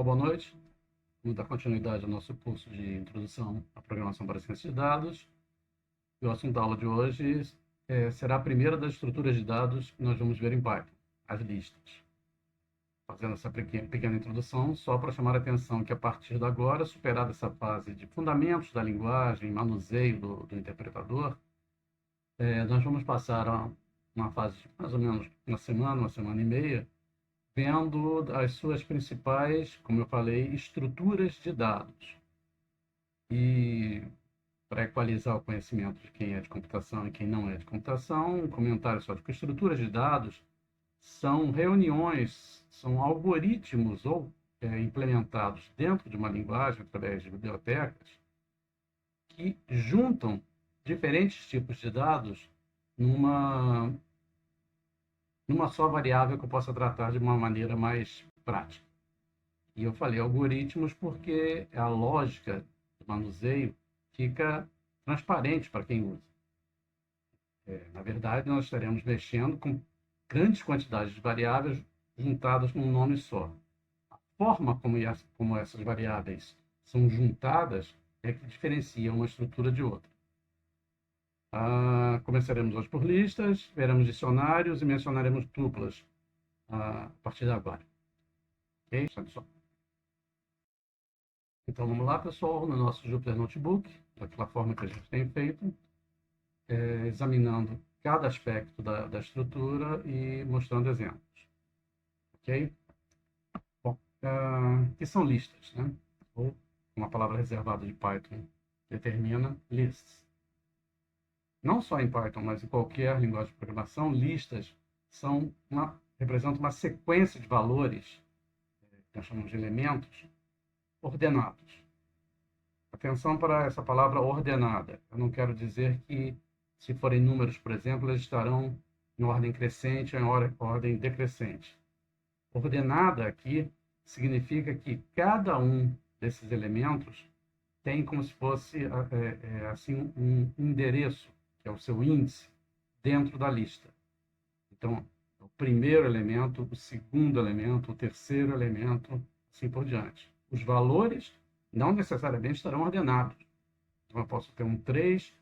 Boa noite. Vamos dar continuidade ao nosso curso de Introdução à Programação para Ciências de Dados. E o assunto da aula de hoje será a primeira das estruturas de dados que nós vamos ver em Python, as listas. Fazendo essa pequena introdução, só para chamar a atenção que a partir de agora, superada essa fase de fundamentos da linguagem, manuseio do interpretador, nós vamos passar a uma fase de mais ou menos uma semana e meia, vendo as suas principais, como eu falei, estruturas de dados. E para equalizar o conhecimento de quem é de computação e quem não é de computação, um comentário só de que estruturas de dados são reuniões, são algoritmos ou implementados dentro de uma linguagem através de bibliotecas que juntam diferentes tipos de dados numa só variável que eu possa tratar de uma maneira mais prática. E eu falei algoritmos porque a lógica do manuseio fica transparente para quem usa. Na verdade, nós estaremos mexendo com grandes quantidades de variáveis juntadas num nome só. A forma como essas variáveis são juntadas é que diferencia uma estrutura de outra. Começaremos hoje por listas, veremos dicionários e mencionaremos tuplas a partir de agora. Ok? Então vamos lá, pessoal, no nosso Jupyter Notebook, daquela forma que a gente tem feito, examinando cada aspecto da estrutura e mostrando exemplos. Ok? Bom, que são listas, né? Ou uma palavra reservada de Python determina lists. Não só em Python, mas em qualquer linguagem de programação, listas representam uma sequência de valores, que nós chamamos de elementos, ordenados. Atenção para essa palavra ordenada. Eu não quero dizer que, se forem números, por exemplo, eles estarão em ordem crescente ou em ordem decrescente. Ordenada aqui significa que cada um desses elementos tem como se fosse assim um endereço, que é o seu índice, dentro da lista. Então, o primeiro elemento, o segundo elemento, o terceiro elemento, assim por diante. Os valores não necessariamente estarão ordenados. Então, eu posso ter um 3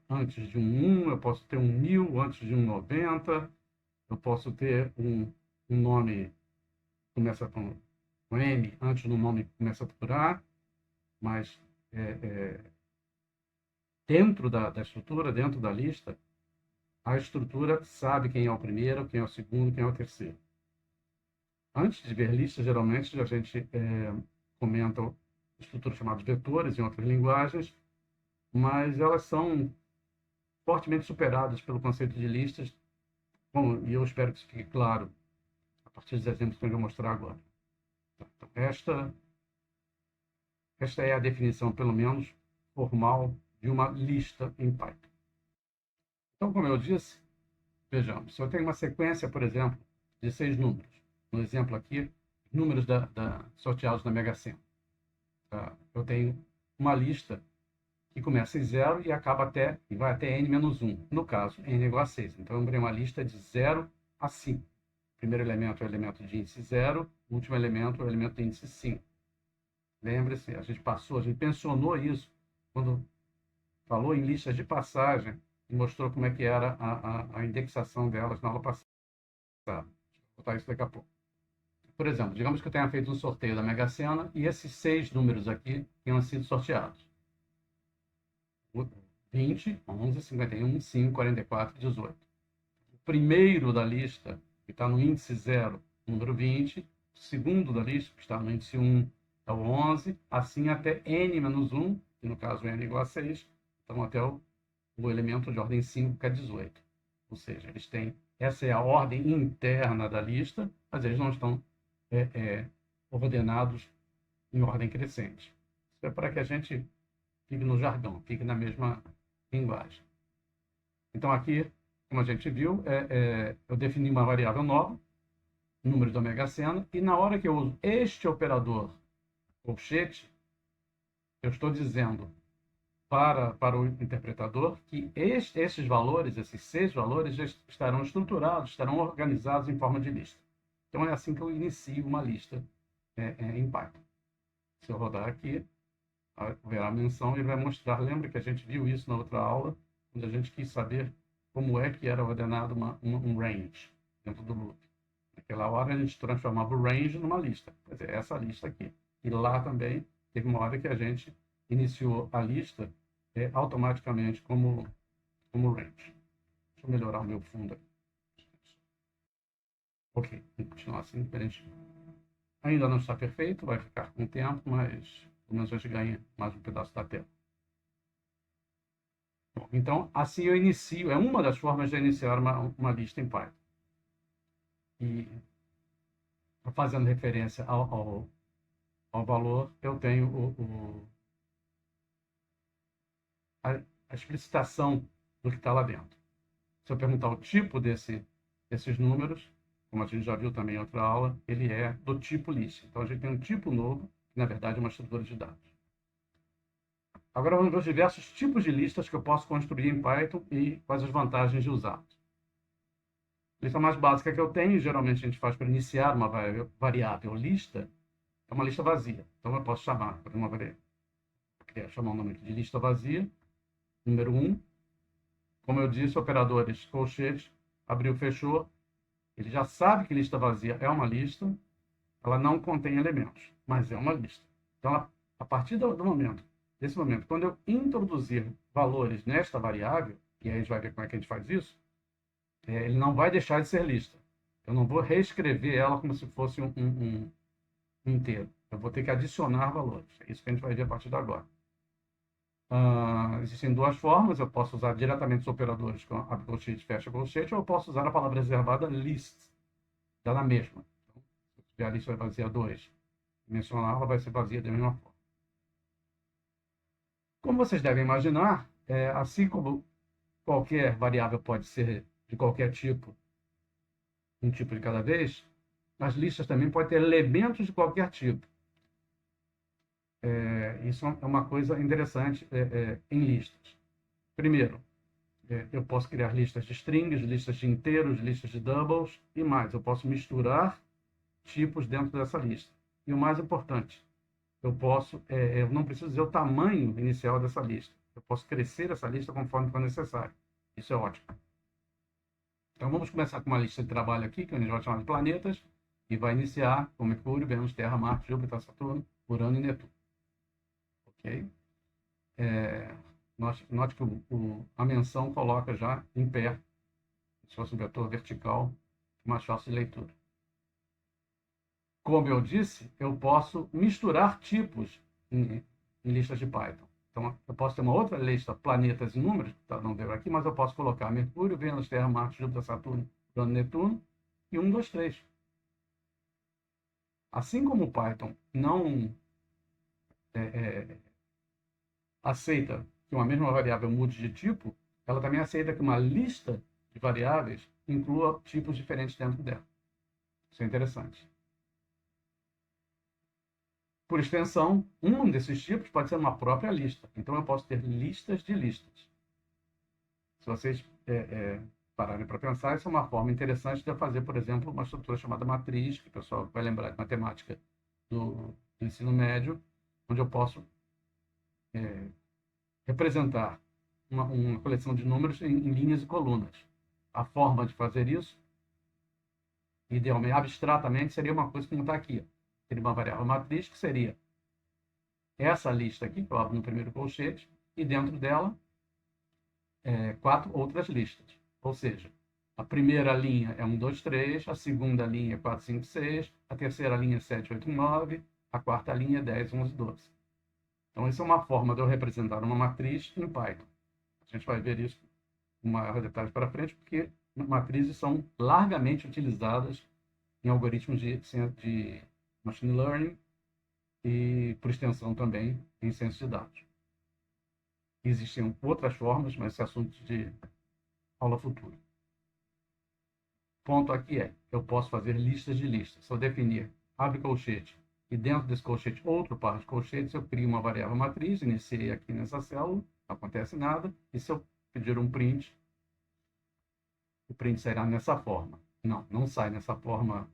antes de um 1, eu posso ter um 1000 antes de um 90, eu posso ter um nome que começa com M antes do nome que começa por A, mas dentro da estrutura, dentro da lista, a estrutura sabe quem é o primeiro, quem é o segundo, quem é o terceiro. Antes de ver listas, geralmente a gente comenta estruturas chamadas vetores em outras linguagens, mas elas são fortemente superadas pelo conceito de listas, e eu espero que isso fique claro a partir dos exemplos que eu vou mostrar agora. Então, esta é a definição, pelo menos, formal de uma lista em Python. Então, como eu disse, vejamos, se eu tenho uma sequência, por exemplo, de 6 números, no exemplo aqui, números sorteados na Mega Sena. Eu tenho uma lista que começa em 0 e vai até n-1. No caso, n é igual a 6. Então, eu abri uma lista de 0 a 5. O primeiro elemento é o elemento de índice 0, o último elemento é o elemento de índice 5. Lembre-se, a gente mencionou isso quando falou em listas de passagem e mostrou como é que era a indexação delas na aula passada. Vou botar isso daqui a pouco. Por exemplo, digamos que eu tenha feito um sorteio da Mega Sena e esses 6 números aqui tenham sido sorteados. 20, 11, 51, 5, 44, 18. O primeiro da lista, que está no índice 0, número 20. O segundo da lista, que está no índice 1, é o 11. Assim até n-1, que no caso n é igual a 6. Então até o elemento de ordem 5, que é 18. Ou seja, eles têm... Essa é a ordem interna da lista, mas eles não estão ordenados em ordem crescente. Isso é para que a gente fique no jargão, fique na mesma linguagem. Então, aqui, como a gente viu, eu defini uma variável nova, número da Mega Sena, e na hora que eu uso este operador, colchete, eu estou dizendo para o interpretador que esses valores, esses 6 valores, já estarão estruturados, estarão organizados em forma de lista. Então, é assim que eu inicio uma lista em Python. Se eu rodar aqui, haverá a menção e ele vai mostrar. Lembra que a gente viu isso na outra aula, quando a gente quis saber como é que era ordenado um range dentro do loop. Naquela hora a gente transformava o range numa lista, quer dizer, essa lista aqui. E lá também teve uma hora que a gente iniciou a lista automaticamente como range. Deixa eu melhorar o meu fundo aqui. Ok, vamos continuar assim. Ainda não está perfeito, vai ficar com o tempo, mas pelo menos a gente ganha mais um pedaço da tela. Bom, então, assim eu inicio, é uma das formas de iniciar uma lista em Python. E fazendo referência ao valor, eu tenho a explicitação do que está lá dentro. Se eu perguntar o tipo desses números, como a gente já viu também em outra aula, ele é do tipo list. Então, a gente tem um tipo novo, que na verdade é uma estrutura de dados. Agora vamos ver os diversos tipos de listas que eu posso construir em Python e quais as vantagens de usá-los. A lista mais básica que eu tenho, geralmente a gente faz para iniciar uma variável lista, é uma lista vazia. Então eu posso chamar chamar o nome de lista vazia, número 1. Como eu disse, operadores colchetes, abriu, fechou. Ele já sabe que lista vazia é uma lista, ela não contém elementos, mas é uma lista. Então, a partir desse momento, quando eu introduzir valores nesta variável, e aí a gente vai ver como é que a gente faz isso, ele não vai deixar de ser lista. Eu não vou reescrever ela como se fosse um inteiro. Eu vou ter que adicionar valores. É isso que a gente vai ver a partir de agora. Existem duas formas. Eu posso usar diretamente os operadores com abre colchete, fecha colchete, ou eu posso usar a palavra reservada list, já na mesma. Então, se eu tiver a lista vazia 2, mencionar, ela vai ser vazia da mesma forma. Como vocês devem imaginar, assim como qualquer variável pode ser de qualquer tipo, um tipo de cada vez, as listas também podem ter elementos de qualquer tipo. Isso é uma coisa interessante em listas. Primeiro, eu posso criar listas de strings, listas de inteiros, listas de doubles e mais. Eu posso misturar tipos dentro dessa lista. E o mais importante, eu não preciso dizer o tamanho inicial dessa lista. Eu posso crescer essa lista conforme for necessário. Isso é ótimo. Então, vamos começar com uma lista de trabalho aqui, que a gente vai chamar de planetas, e vai iniciar com Mercúrio, Vênus, Terra, Marte, Júpiter, Saturno, Urano e Netuno. Ok? Note que a menção coloca já em pé, se fosse um vetor vertical, mais fácil de leitura. Como eu disse, eu posso misturar tipos em listas de Python. Então, eu posso ter uma outra lista, planetas e números, não deu aqui, mas eu posso colocar Mercúrio, Vênus, Terra, Marte, Júpiter, Saturno, Urano, Netuno, e 1, 2, 3. Assim como o Python não aceita que uma mesma variável mude de tipo, ela também aceita que uma lista de variáveis inclua tipos diferentes dentro dela. Isso é interessante. Por extensão, um desses tipos pode ser uma própria lista. Então, eu posso ter listas de listas. Se vocês pararem para pensar, isso é uma forma interessante de fazer, por exemplo, uma estrutura chamada matriz, que o pessoal vai lembrar de matemática do ensino médio, onde eu posso representar uma coleção de números em linhas e colunas. A forma de fazer isso, idealmente, abstratamente, seria uma coisa como está aqui. Seria uma variável matriz, que seria essa lista aqui, que eu abro no primeiro colchete, e dentro dela, 4 outras listas. Ou seja, a primeira linha é 1, 2, 3, a segunda linha é 4, 5, 6, a terceira linha é 7, 8, 9, a quarta linha é 10, 11, 12. Então, isso é uma forma de eu representar uma matriz em Python. A gente vai ver isso com maior detalhes para frente, porque matrizes são largamente utilizadas em algoritmos de machine learning e, por extensão, também em ciência de dados. Existem outras formas, mas esse é assunto de aula futura. O ponto aqui eu posso fazer listas de listas. Se eu definir abre colchete e dentro desse colchete outro par de colchetes, eu crio uma variável matriz, iniciei aqui nessa célula, não acontece nada, e se eu pedir um print, o print sairá nessa forma. Não sai nessa forma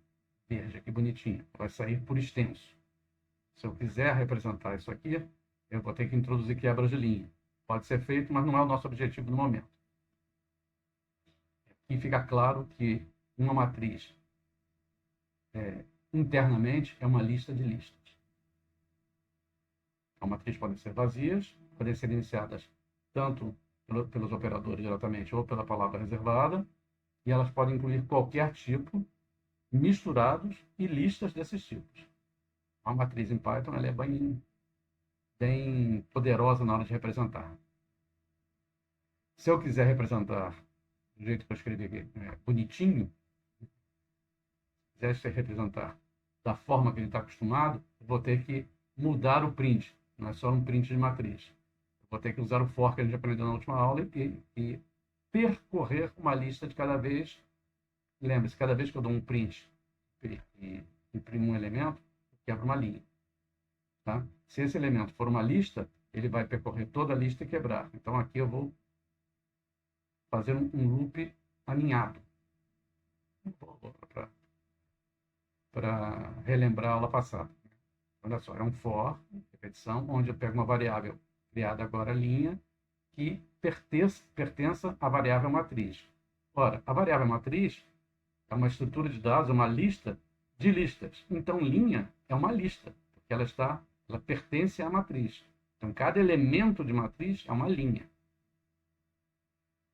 verde aqui bonitinho, vai sair por extenso. Se eu quiser representar isso aqui, eu vou ter que introduzir quebras de linha. Pode ser feito, mas não é o nosso objetivo no momento. E fica claro que uma matriz internamente é uma lista de listas. As matriz podem ser vazias, podem ser iniciadas tanto pelos operadores diretamente ou pela palavra reservada, e elas podem incluir qualquer tipo, misturados e listas desses tipos. A matriz em Python ela é bem poderosa na hora de representar. Se eu quiser representar do jeito que eu escrevi aqui, bonitinho, quiser representar da forma que ele está acostumado, eu vou ter que mudar o print. Não é só um print de matriz. Eu vou ter que usar o for que a gente aprendeu na última aula e percorrer uma lista de cada vez. Lembre-se, cada vez que eu dou um print e imprimo um elemento, eu quebro uma linha. Tá? Se esse elemento for uma lista, ele vai percorrer toda a lista e quebrar. Então aqui eu vou fazer um loop aninhado. Para relembrar a aula passada. Olha só, é um for, repetição, onde eu pego uma variável criada agora linha, que pertença à variável matriz. Ora, a variável matriz é uma estrutura de dados, é uma lista de listas. Então, linha é uma lista, porque ela pertence à matriz. Então, cada elemento de matriz é uma linha.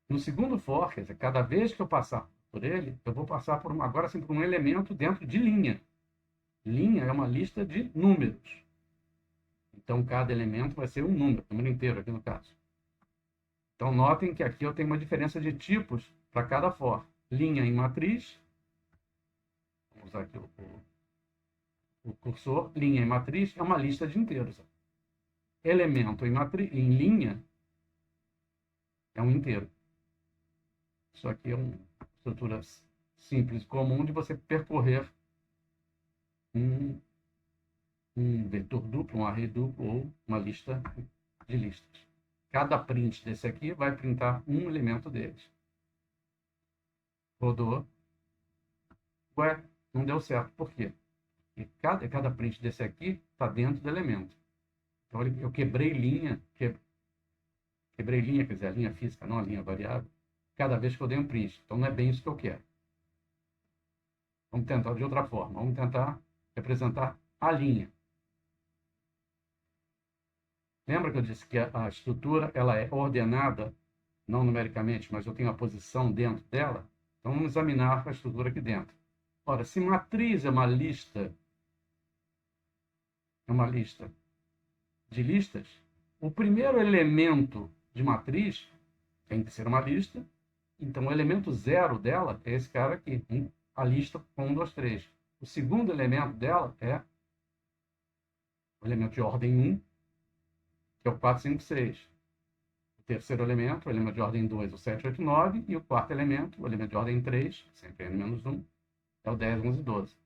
No segundo for, quer dizer, cada vez que eu passar por ele, eu vou passar agora sim por um elemento dentro de linha. Linha é uma lista de números. Então, cada elemento vai ser um número inteiro aqui no caso. Então, notem que aqui eu tenho uma diferença de tipos para cada for. Linha em matriz, vou usar aqui o cursor, linha em matriz é uma lista de inteiros. Elemento em linha é um inteiro. Isso aqui é uma estrutura simples, comum de você percorrer um vetor duplo, um array duplo ou uma lista de listas. Cada print desse aqui vai printar um elemento deles. Rodou. Ué, não deu certo. Por quê? Porque cada print desse aqui está dentro do elemento. Então eu quebrei linha, quebrei linha, quer dizer, a linha física, não a linha variável, cada vez que eu dei um print. Então não é bem isso que eu quero. Vamos tentar de outra forma. Vamos tentar representar a linha. Lembra que eu disse que a estrutura ela é ordenada, não numericamente, mas eu tenho a posição dentro dela? Então vamos examinar a estrutura aqui dentro. Ora, se matriz é uma lista de listas, o primeiro elemento de matriz tem que ser uma lista, então o elemento zero dela é esse cara aqui, a lista com 1, 2, 3. O segundo elemento dela é o elemento de ordem 1, que é o 4, 5, 6. O terceiro elemento, o elemento de ordem 2, o 7, 8, 9. E o quarto elemento, o elemento de ordem 3, sempre n-1, é o 10, 11 e 12.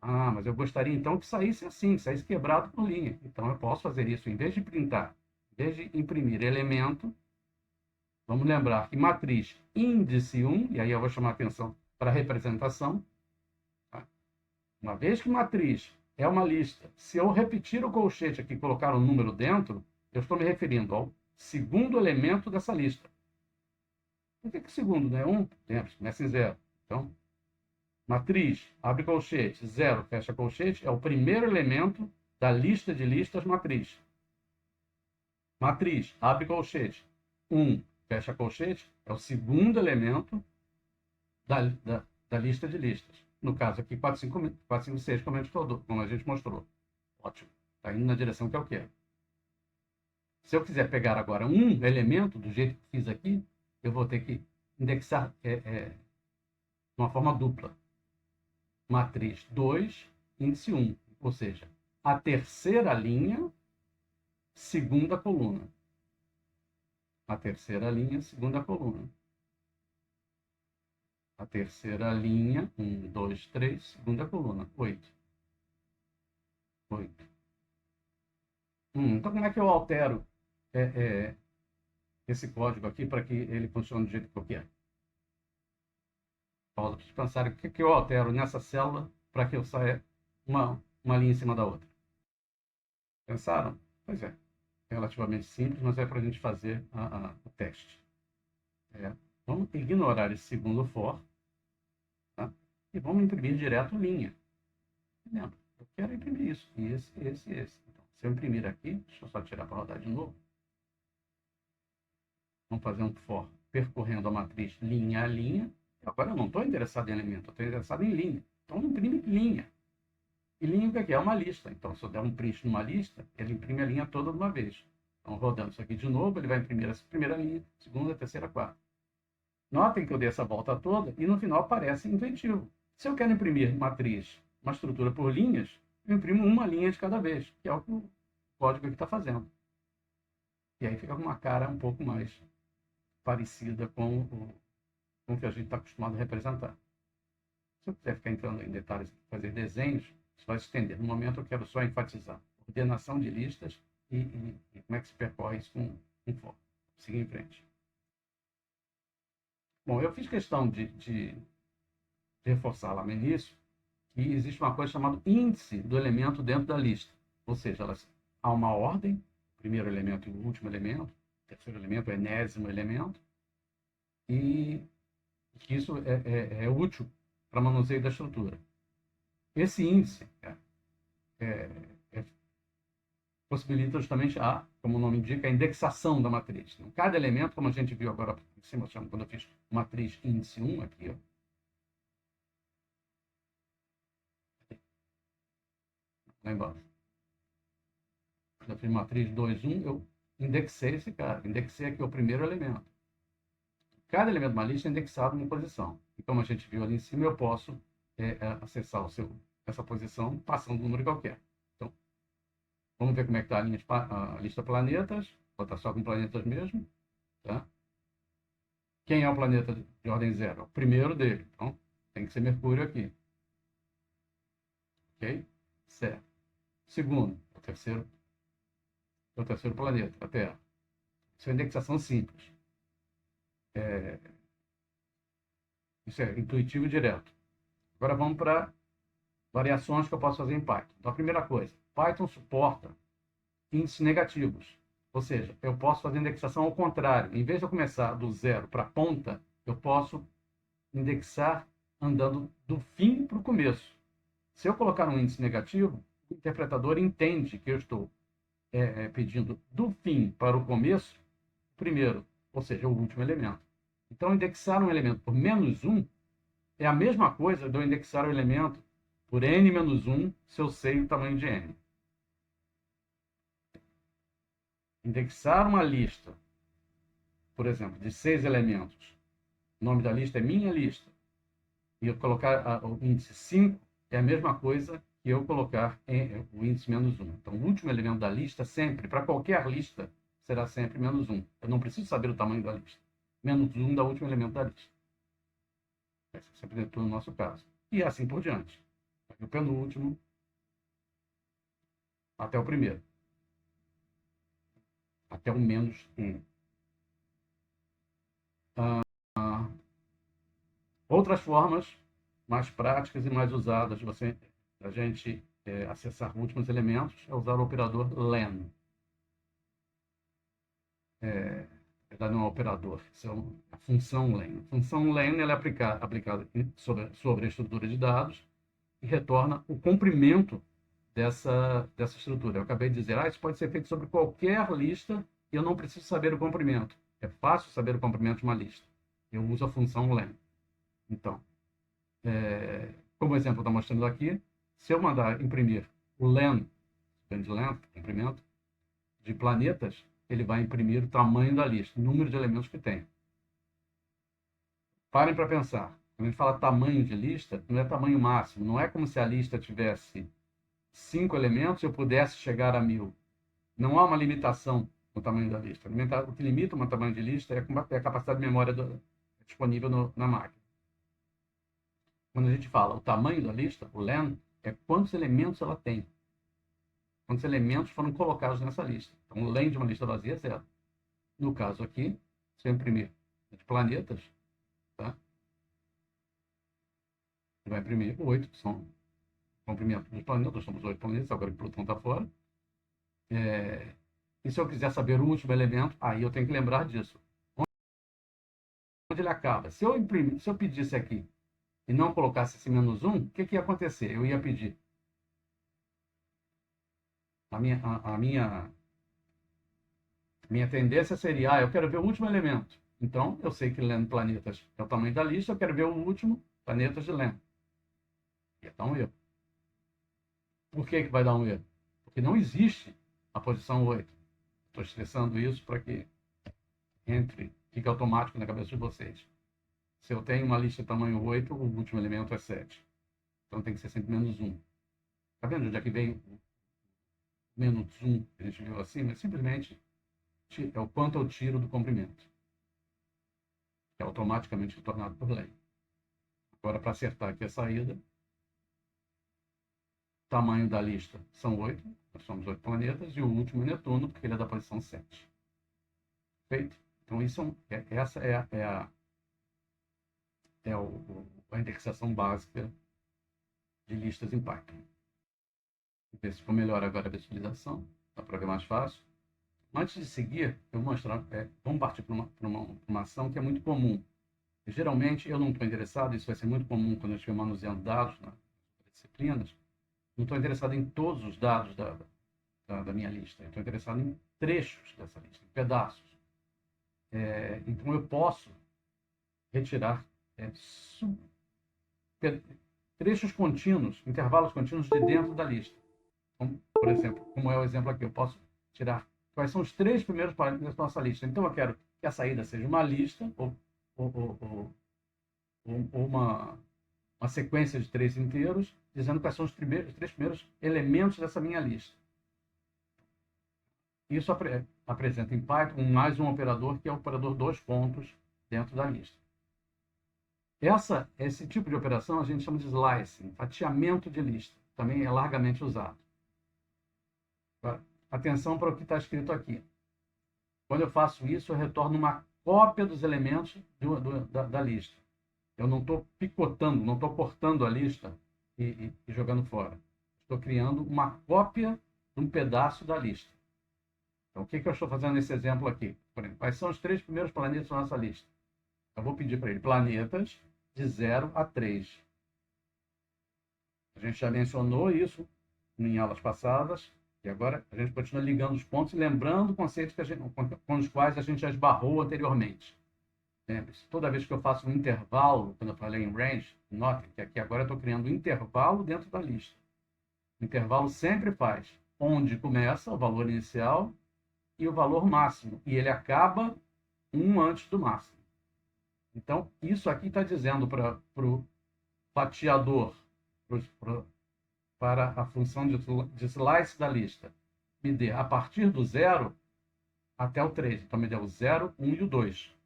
Ah, mas eu gostaria então que saísse assim, saísse quebrado por linha. Então eu posso fazer isso, em vez de printar, em vez de imprimir elemento, vamos lembrar que matriz índice 1, e aí eu vou chamar a atenção para a representação. Tá? Uma vez que matriz é uma lista, se eu repetir o colchete aqui e colocar um número dentro, eu estou me referindo ao segundo elemento dessa lista. Por que segundo, né? 1, começa em 0. Então, matriz, abre colchete, 0, fecha colchete, é o primeiro elemento da lista de listas matriz. Matriz, abre colchete, 1, fecha colchete, é o segundo elemento da lista de listas. No caso aqui, 4, 5, 6, como a gente mostrou. Ótimo. Está indo na direção que eu quero. Se eu quiser pegar agora um elemento, do jeito que fiz aqui, eu vou ter que indexar de uma forma dupla. Matriz 2, índice 1. Ou seja, a terceira linha, segunda coluna. A terceira linha, segunda coluna. A terceira linha, 1, 2, 3, segunda coluna, 8. 8. Então, como é que eu altero esse código aqui para que ele funcione do jeito que eu quero? Pausa para pensar o que eu altero nessa célula para que eu saia uma linha em cima da outra. Pensaram? Pois é. Relativamente simples, mas é para a gente fazer o teste. Vamos ignorar esse segundo for, tá? E vamos imprimir direto linha. Lembra? Eu quero imprimir isso. E esse, esse e esse. Então, se eu imprimir aqui, deixa eu só tirar para rodar de novo. Vamos fazer um for percorrendo a matriz linha a linha. Agora eu não estou interessado em elemento, eu estou interessado em linha. Então imprime linha. E linha o que é? É uma lista. Então, se eu der um print numa lista, ele imprime a linha toda de uma vez. Então, rodando isso aqui de novo, ele vai imprimir essa primeira linha, segunda, terceira, quarta. Notem que eu dei essa volta toda e no final aparece intuitivo. Se eu quero imprimir matriz, uma estrutura por linhas, eu imprimo uma linha de cada vez, que é o que o código aqui está fazendo. E aí fica com uma cara um pouco mais parecida com o que a gente está acostumado a representar. Se eu quiser ficar entrando em detalhes, fazer desenhos, isso vai se estender. No momento eu quero só enfatizar ordenação de listas e como é que se percorre isso com foco. Seguir em frente. Bom, eu fiz questão de reforçar lá no início que existe uma coisa chamada índice do elemento dentro da lista. Ou seja, há uma ordem, o primeiro elemento e o último elemento, o terceiro elemento, o enésimo elemento, e que isso é útil para manuseio da estrutura. Esse índice possibilita justamente como o nome indica, a indexação da matriz. Então, cada elemento, como a gente viu agora em cima, quando eu fiz matriz índice 1 aqui, ó, lá embaixo. Quando eu fiz matriz 2, 1, eu indexei esse cara, indexei aqui o primeiro elemento. Cada elemento de uma lista é indexado em uma posição. E como a gente viu ali em cima, eu posso acessar essa posição passando um número qualquer. Então, vamos ver como é que está a lista planetas. Vou botar só com planetas mesmo. Tá? Quem é o planeta de ordem zero? É o primeiro dele. Então, tem que ser Mercúrio aqui. Ok? Certo. Segundo, o terceiro planeta, a Terra. Isso é indexação simples. Isso é intuitivo e direto. Agora vamos para variações que eu posso fazer em Python. Então, a primeira coisa, Python suporta índices negativos. Ou seja, eu posso fazer indexação ao contrário. Em vez de eu começar do zero para a ponta, eu posso indexar andando do fim para o começo. Se eu colocar um índice negativo, o interpretador entende que eu estou pedindo do fim para o começo, primeiro, ou seja, o último elemento. Então, indexar um elemento por -1 é a mesma coisa de eu indexar o elemento por n-1 se eu sei o tamanho de n. Indexar uma lista, por exemplo, de 6 elementos. O nome da lista é minha lista. E eu colocar o índice 5 é a mesma coisa que eu colocar o índice -1. Então, o último elemento da lista sempre, para qualquer lista, será sempre -1. Eu não preciso saber o tamanho da lista. -1 dá o último elemento da lista. Esse é sempre dentro do nosso caso. E assim por diante. O penúltimo até o primeiro. Até o -1. Outras formas mais práticas e mais usadas de a gente acessar últimos elementos é usar o operador len. Na verdade, não é um operador, isso é a função len. A função len ela é aplicada sobre a estrutura de dados e retorna o comprimento dessa estrutura. Eu acabei de dizer, isso pode ser feito sobre qualquer lista e eu não preciso saber o comprimento. É fácil saber o comprimento de uma lista. Eu uso a função len. Então, como o exemplo está mostrando aqui, se eu mandar imprimir o len, de length, comprimento, de planetas, ele vai imprimir o tamanho da lista, o número de elementos que tem. Parem para pensar. Quando a gente fala tamanho de lista, não é tamanho máximo. Não é como se a lista tivesse 5 elementos e eu pudesse chegar a 1000. Não há uma limitação no tamanho da lista. O que limita o tamanho de lista é a capacidade de memória disponível na máquina. Quando a gente fala o tamanho da lista, o len, é quantos elementos ela tem. Quantos elementos foram colocados nessa lista. Então, o len de uma lista vazia é 0. No caso aqui, se eu imprimir de planetas, tá? Vai imprimir 8, que são comprimento dos planetas, nós somos 8 planetas, agora que Plutão está fora. E se eu quiser saber o último elemento, aí eu tenho que lembrar disso. Onde ele acaba. Se eu pedisse aqui e não colocasse esse -1, o que ia acontecer? Eu ia pedir a minha tendência seria, eu quero ver o último elemento. Então, eu sei que lendo planetas é o tamanho da lista, eu quero ver o último planetas de Lendo. Ia dar um erro. Por que vai dar um erro? Porque não existe a posição 8. Estou estressando isso para que fique automático na cabeça de vocês. Se eu tenho uma lista tamanho 8, o último elemento é 7. Então tem que ser sempre -1. Está vendo onde é que vem o -1 que a gente viu acima? É simplesmente é o quanto eu tiro do comprimento, que é automaticamente retornado por lei. Agora, para acertar aqui a saída, tamanho da lista são 8, nós somos 8 planetas, e o último é Netuno, porque ele é da posição 7. Feito? Então, essa é a indexação básica de listas em Python. Vou ver se ficou melhor agora a visualização, dá para ver mais fácil. Antes de seguir, eu vou mostrar, vamos partir para uma ação que é muito comum. Geralmente, eu não estou interessado, isso vai ser muito comum quando eu estiver manuseando dados nas disciplinas, não estou interessado em todos os dados da minha lista, eu estou interessado em trechos dessa lista, em pedaços. Então, eu posso retirar trechos contínuos, intervalos contínuos de dentro da lista. Então, por exemplo, como é o exemplo aqui, eu posso tirar quais são os 3 primeiros parâmetros da nossa lista. Então, eu quero que a saída seja uma lista ou uma sequência de 3 inteiros, dizendo quais são os 3 primeiros elementos dessa minha lista. Isso apresenta em Python mais um operador, que é o operador 2 pontos dentro da lista. Esse tipo de operação a gente chama de slicing, fatiamento de lista. Também é largamente usado. Agora, atenção para o que está escrito aqui. Quando eu faço isso, eu retorno uma cópia dos elementos da lista. Eu não estou picotando, não estou cortando a lista e jogando fora. Estou criando uma cópia de um pedaço da lista. Então, o que eu estou fazendo nesse exemplo aqui? Por exemplo, quais são os 3 primeiros planetas da nossa lista? Eu vou pedir para ele planetas de 0 a 3. A gente já mencionou isso em aulas passadas, e agora a gente continua ligando os pontos e lembrando conceitos com os quais a gente já esbarrou anteriormente. Lembre-se, toda vez que eu faço um intervalo, quando eu falei em range, note que aqui agora eu estou criando um intervalo dentro da lista. O intervalo sempre faz onde começa o valor inicial e o valor máximo, e ele acaba antes do máximo. Então, isso aqui está dizendo para o fatiador, para a função de slice da lista, me dê a partir do 0 até o 3. Então, me dê o 0, 1 e o 2.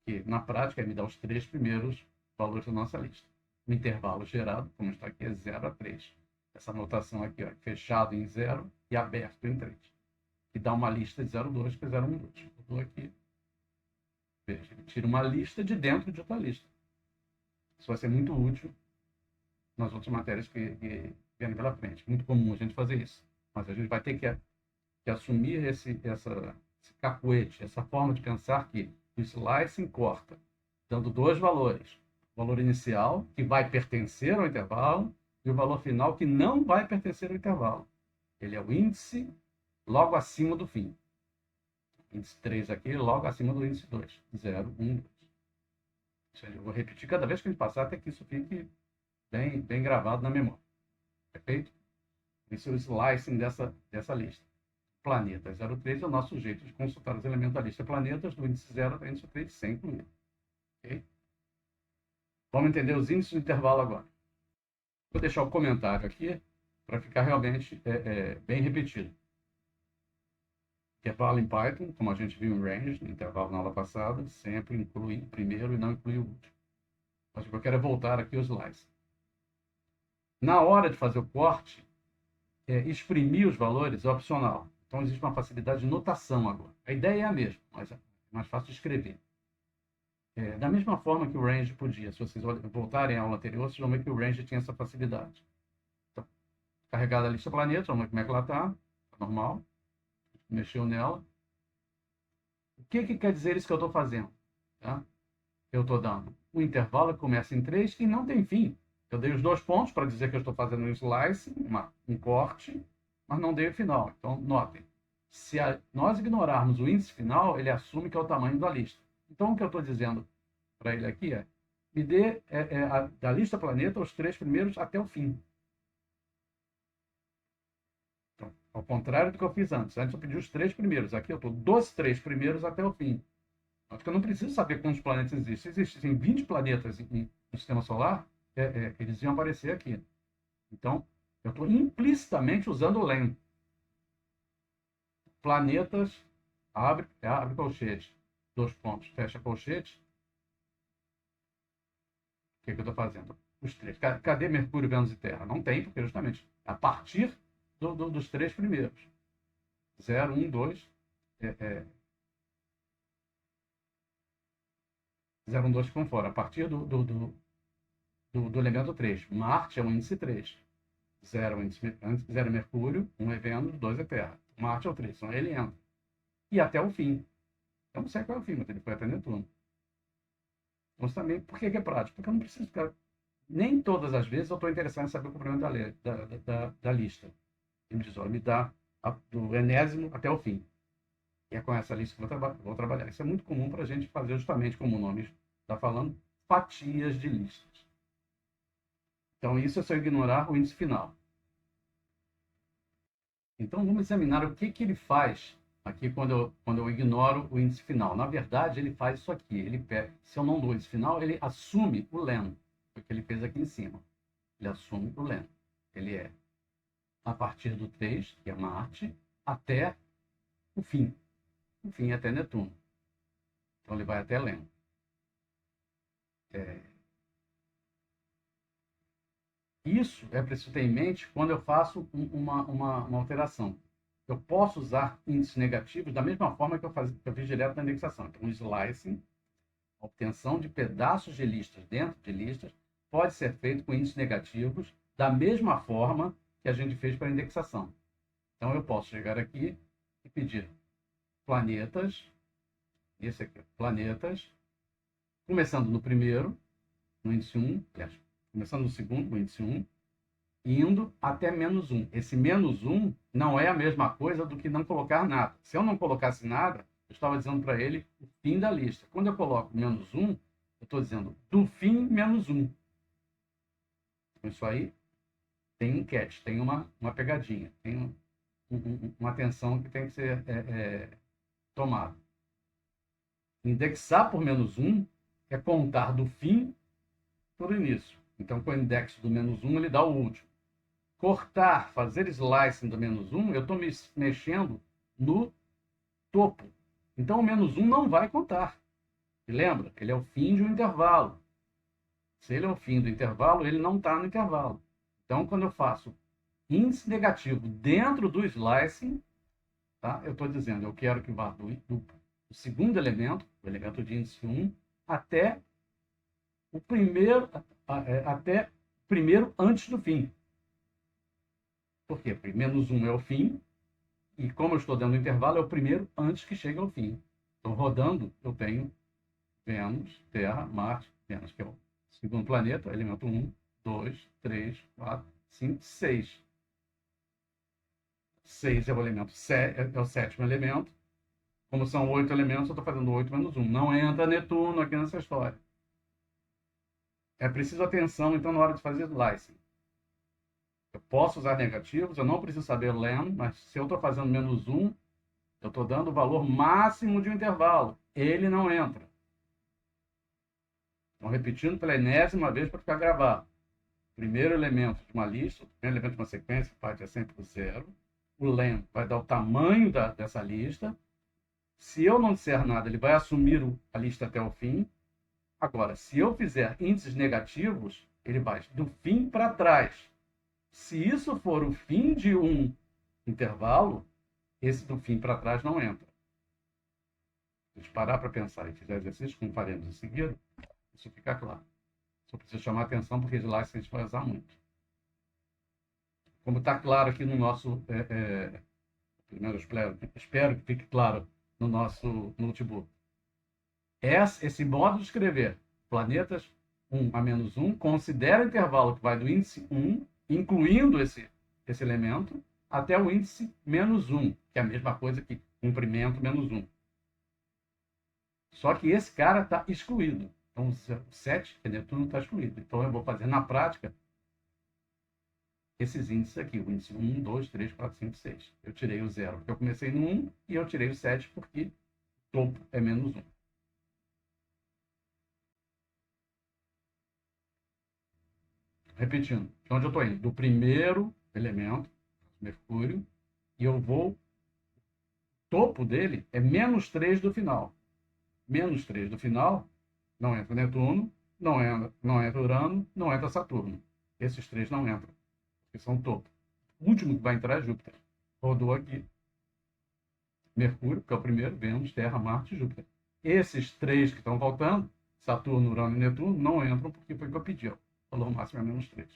Que, na prática, me dá os 3 primeiros valores da nossa lista. O intervalo gerado, como está aqui, é 0 a 3. Essa notação aqui, ó, fechado em 0 e aberto em 3. Que dá uma lista de 0,2 que é 0,12. Eu estou aqui. Veja, ele tira uma lista de dentro de outra lista. Isso vai ser muito útil nas outras matérias que vêm pela frente. Muito comum a gente fazer isso. Mas a gente vai ter que assumir esse cacuete, essa forma de pensar que o slicing corta, dando 2 valores. O valor inicial, que vai pertencer ao intervalo, e o valor final, que não vai pertencer ao intervalo. Ele é o índice logo acima do fim. Índice 3 aqui, logo acima do índice 2. 0, 1, 2. Ou seja, eu vou repetir cada vez que a gente passar, até que isso fique bem gravado na memória. Perfeito? Esse é o slicing dessa lista. Planeta 03 é o nosso jeito de consultar os elementos da lista planetas do índice 0 até o índice 3, sem incluir. Okay? Vamos entender os índices do intervalo agora. Vou deixar o comentário aqui para ficar realmente bem repetido. Intervalo em Python, como a gente viu em range, no intervalo na aula passada, sempre inclui o primeiro e não inclui o último. Mas o que eu quero é voltar aqui aos slides. Na hora de fazer o corte, exprimir os valores é opcional. Então, existe uma facilidade de notação agora. A ideia é a mesma, mas é mais fácil de escrever. Da mesma forma que o range podia. Se vocês voltarem à aula anterior, vocês vão ver que o range tinha essa facilidade. carregada a lista planetas, vamos ver como é que ela está. Normal. Mexeu nela. O que quer dizer isso que eu estou fazendo? Tá? Eu estou dando um intervalo que começa em 3 e não tem fim. Eu dei os 2 pontos para dizer que eu estou fazendo um slice, um corte, mas não dei o final. Então, notem, se nós ignorarmos o índice final, ele assume que é o tamanho da lista. Então, o que eu estou dizendo para ele aqui é, me dê da lista planeta os 3 primeiros até o fim. Então, ao contrário do que eu fiz antes. Antes eu pedi os 3 primeiros. Aqui eu estou dos 3 primeiros até o fim. Acho que eu não preciso saber quantos planetas existem. Se existissem 20 planetas no sistema solar, eles iam aparecer aqui. Então, eu estou implicitamente usando o len. Planetas, abre colchete, 2 pontos, fecha colchete. O que eu estou fazendo? Os 3. Cadê Mercúrio, Vênus e Terra? Não tem, porque justamente a partir dos 3 primeiros. 0, 1, 2. 0, 1, 2 ficam fora. A partir do elemento 3. Marte é o índice 3. 0 é Mercúrio, 1 é Vênus, 2 é Terra. Marte é o 3, então ele entra. E até o fim. Eu não sei qual é o fim, mas ele foi até Netuno. Então, também, por que é prático? Porque eu não preciso ficar... Nem todas as vezes eu estou interessado em saber o comprimento da lista. Ele diz, olha, me dá do enésimo até o fim. E é com essa lista que eu vou trabalhar. Isso é muito comum para a gente fazer justamente como o nome está falando, fatias de listas. Então, isso é só ignorar o índice final. Então, vamos examinar o que ele faz aqui quando eu ignoro o índice final. Na verdade, ele faz isso aqui. Ele pega, se eu não dou o índice final, ele assume o len. Foi o que ele fez aqui em cima. Ele assume o len. Ele é a partir do 3, que é Marte, até o fim. O fim é até Netuno. Então, ele vai até len. Isso é preciso ter em mente quando eu faço uma alteração. Eu posso usar índices negativos da mesma forma que eu fiz direto na indexação. Então, o slicing, a obtenção de pedaços de listas dentro de listas, pode ser feito com índices negativos da mesma forma que a gente fez para a indexação. Então, eu posso chegar aqui e pedir planetas, esse aqui, planetas, começando no primeiro, no índice 1, começando no segundo, no índice 1, indo até menos 1. Esse menos 1 não é a mesma coisa do que não colocar nada. Se eu não colocasse nada, eu estava dizendo para ele o fim da lista. Quando eu coloco menos 1, eu estou dizendo do fim menos 1. Então, isso aí tem um catch, tem uma pegadinha, tem uma atenção que tem que ser tomada. Indexar por menos 1 é contar do fim para o início. Então, com o indexo do menos 1, ele dá o último. Cortar, fazer slicing do menos 1, eu estou me mexendo no topo. Então, o menos 1 não vai contar. E lembra, ele é o fim de um intervalo. Se ele é o fim do intervalo, ele não está no intervalo. Então, quando eu faço índice negativo dentro do slicing, tá? Eu estou dizendo, eu quero que vá do segundo elemento, o elemento de índice 1, até o primeiro antes do fim. Por quê? Porque menos 1 é o fim, e como eu estou dando intervalo, é o primeiro antes que chegue ao fim. Então, rodando, eu tenho Vênus, Terra, Marte, Vênus, que é o segundo planeta, elemento 1, 2, 3, 4, 5, 6. 6 é o elemento, é o sétimo elemento. Como são 8 elementos, eu estou fazendo 8 menos 1. Não entra Netuno aqui nessa história. É preciso atenção, então, na hora de fazer slicing. Eu posso usar negativos, eu não preciso saber len, mas se eu estou fazendo menos 1, eu estou dando o valor máximo de um intervalo. Ele não entra. Então, repetindo pela enésima vez para ficar gravado. Primeiro elemento de uma lista, o primeiro elemento de uma sequência, parte é sempre o 0. O len vai dar o tamanho dessa lista. Se eu não disser nada, ele vai assumir a lista até o fim. Agora, se eu fizer índices negativos, ele vai do fim para trás. Se isso for o fim de um intervalo, esse do fim para trás não entra. Se a gente parar para pensar e fizer exercício, como faremos em seguida, isso fica claro. Só preciso chamar a atenção porque de lá a gente vai usar muito. como está claro aqui no nosso, pelo menos espero que fique claro no nosso notebook. Esse modo de escrever planetas 1 a menos 1 considera o intervalo que vai do índice 1, incluindo esse elemento, até o índice menos 1, que é a mesma coisa que comprimento menos 1. Só que esse cara está excluído. Então, o 7, que é Netuno, está excluído. Então, eu vou fazer na prática esses índices aqui, o índice 1, 2, 3, 4, 5, 6. Eu tirei o 0 porque eu comecei no 1 e eu tirei o 7 porque o topo é menos 1. Repetindo, de onde eu estou indo? Do primeiro elemento, Mercúrio, e eu vou. O topo dele é menos 3 do final. Menos 3 do final, não entra Netuno, não entra Urano, não entra Saturno. Esses três não entram, porque são topo. O último que vai entrar é Júpiter. Rodou aqui. Mercúrio, que é o primeiro, Vênus, Terra, Marte e Júpiter. Esses três que estão faltando, Saturno, Urano e Netuno, não entram porque foi o que eu pedi. O valor máximo é menos 3.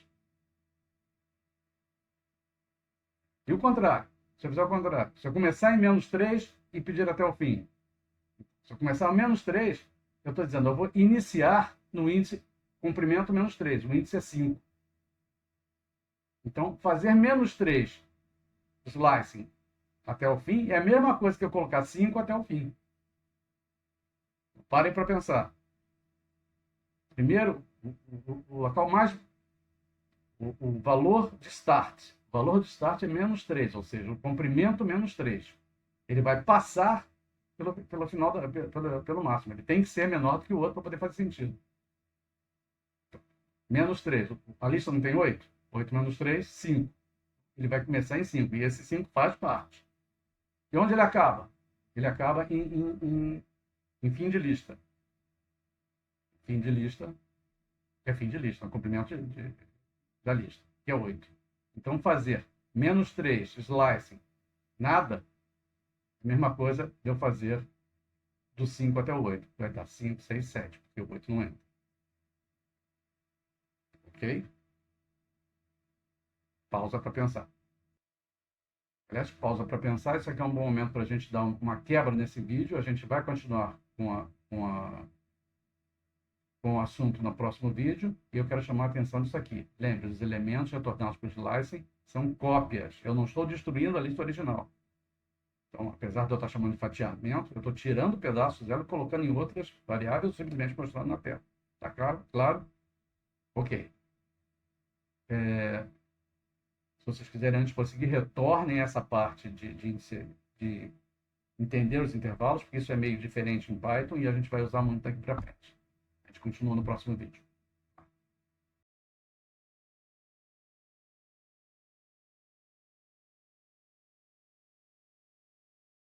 E o contrário. Se eu fizer o contrário, se eu começar em menos 3 e pedir até o fim, se eu começar a menos 3, eu estou dizendo, eu vou iniciar no índice comprimento menos 3. O índice é 5. Então, fazer menos 3 slicing até o fim é a mesma coisa que eu colocar 5 até o fim. Parem para pensar. Primeiro, o local mais... O valor de start. O valor de start é menos 3, ou seja, o comprimento menos 3. Ele vai passar pelo final, pelo máximo. Ele tem que ser menor do que o outro para poder fazer sentido. Menos 3. A lista não tem 8? 8 menos 3, 5. Ele vai começar em 5. E esse 5 faz parte. E onde ele acaba? Ele acaba em fim de lista. Fim de lista é fim de lista, é um comprimento da lista, que é 8. Então, fazer menos 3, slicing, nada, mesma coisa de eu fazer do 5 até o 8. Vai dar 5, 6, 7, porque o 8 não entra. Ok? Pausa para pensar. Aliás, pausa para pensar. Isso aqui é um bom momento para a gente dar uma quebra nesse vídeo. A gente vai continuar com o assunto no próximo vídeo. E eu quero chamar a atenção disso aqui. Lembre, os elementos retornados por slicing são cópias. Eu não estou destruindo a lista original. Então, apesar de eu estar chamando de fatiamento, eu estou tirando pedaços dela e colocando em outras variáveis ou simplesmente mostrando na tela. Está claro? Claro? Ok. Se vocês quiserem, antes de prosseguir, retornem essa parte de entender os intervalos, porque isso é meio diferente em Python e a gente vai usar muito daqui para frente. A gente continua no próximo vídeo.